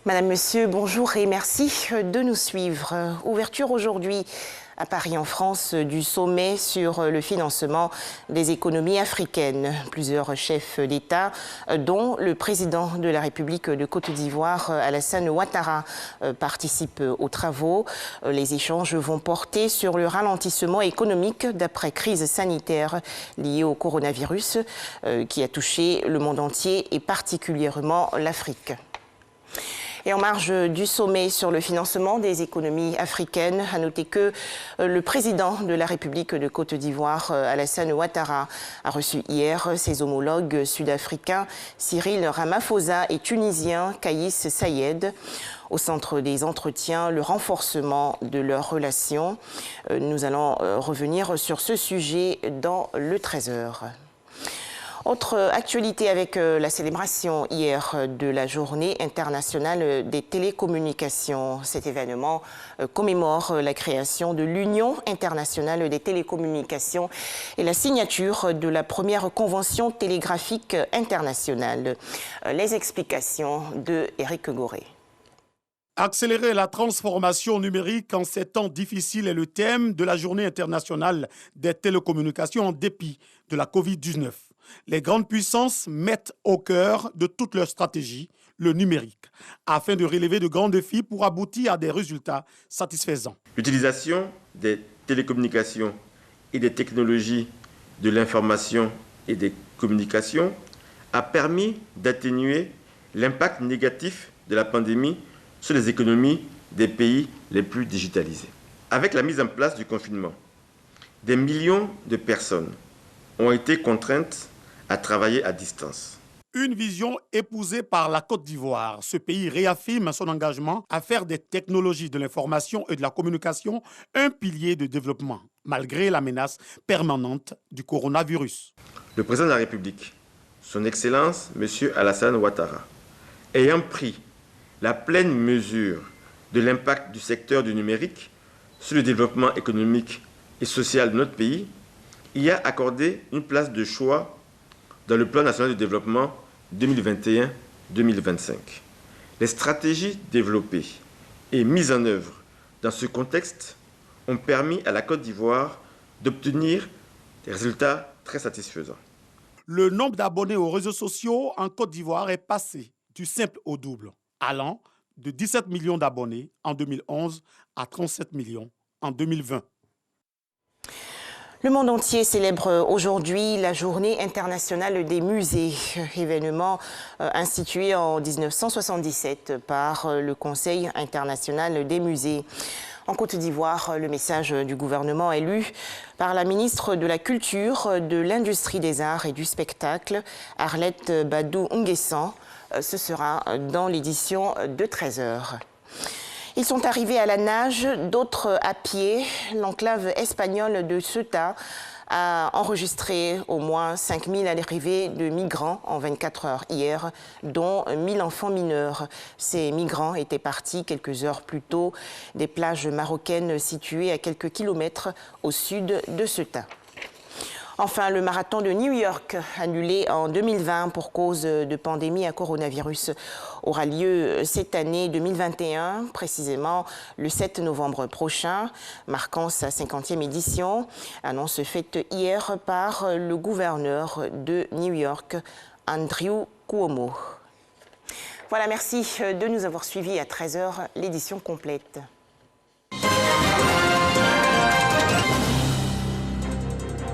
Madame, Monsieur, bonjour et merci de nous suivre. Ouverture aujourd'hui à Paris en France du sommet sur le financement des économies africaines. Plusieurs chefs d'État, dont le président de la République de Côte d'Ivoire, Alassane Ouattara, participent aux travaux. Les échanges vont porter sur le ralentissement économique d'après-crise sanitaire liée au coronavirus qui a touché le monde entier et particulièrement l'Afrique. Et en marge du sommet sur le financement des économies africaines, à noter que le président de la République de Côte d'Ivoire, Alassane Ouattara, a reçu hier ses homologues sud-africains Cyril Ramaphosa et tunisien Kaïs Saïed. Au centre des entretiens, le renforcement de leurs relations. Nous allons revenir sur ce sujet dans le 13h. Autre actualité avec la célébration hier de la Journée internationale des télécommunications. Cet événement commémore la création de l'Union internationale des télécommunications et la signature de la première convention télégraphique internationale. Les explications de Éric Goré. Accélérer la transformation numérique en ces temps difficiles est le thème de la Journée internationale des télécommunications en dépit de la Covid-19. Les grandes puissances mettent au cœur de toute leur stratégie le numérique, afin de relever de grands défis pour aboutir à des résultats satisfaisants. L'utilisation des télécommunications et des technologies de l'information et des communications a permis d'atténuer l'impact négatif de la pandémie sur les économies des pays les plus digitalisés. Avec la mise en place du confinement, des millions de personnes ont été contraintes à travailler à distance. Une vision épousée par la Côte d'Ivoire. Ce pays réaffirme son engagement à faire des technologies de l'information et de la communication un pilier de développement, malgré la menace permanente du coronavirus. Le président de la République, son Excellence, M. Alassane Ouattara, ayant pris la pleine mesure de l'impact du secteur du numérique sur le développement économique et social de notre pays, y a accordé une place de choix dans le plan national de développement 2021-2025. Les stratégies développées et mises en œuvre dans ce contexte ont permis à la Côte d'Ivoire d'obtenir des résultats très satisfaisants. Le nombre d'abonnés aux réseaux sociaux en Côte d'Ivoire est passé du simple au double, allant de 17 millions d'abonnés en 2011 à 37 millions en 2020. Le monde entier célèbre aujourd'hui la Journée internationale des musées, événement institué en 1977 par le Conseil international des musées. En Côte d'Ivoire, le message du gouvernement est lu par la ministre de la Culture, de l'Industrie des Arts et du Spectacle, Arlette Badou-Nguessan. Ce sera dans l'édition de 13h. Ils sont arrivés à la nage, d'autres à pied. L'enclave espagnole de Ceuta a enregistré au moins 5000 arrivées de migrants en 24 heures hier, dont 1000 enfants mineurs. Ces migrants étaient partis quelques heures plus tôt des plages marocaines situées à quelques kilomètres au sud de Ceuta. Enfin, le marathon de New York, annulé en 2020 pour cause de pandémie à coronavirus, aura lieu cette année 2021, précisément le 7 novembre prochain, marquant sa 50e édition. Annonce faite hier par le gouverneur de New York, Andrew Cuomo. Voilà, merci de nous avoir suivis à 13h, l'édition complète.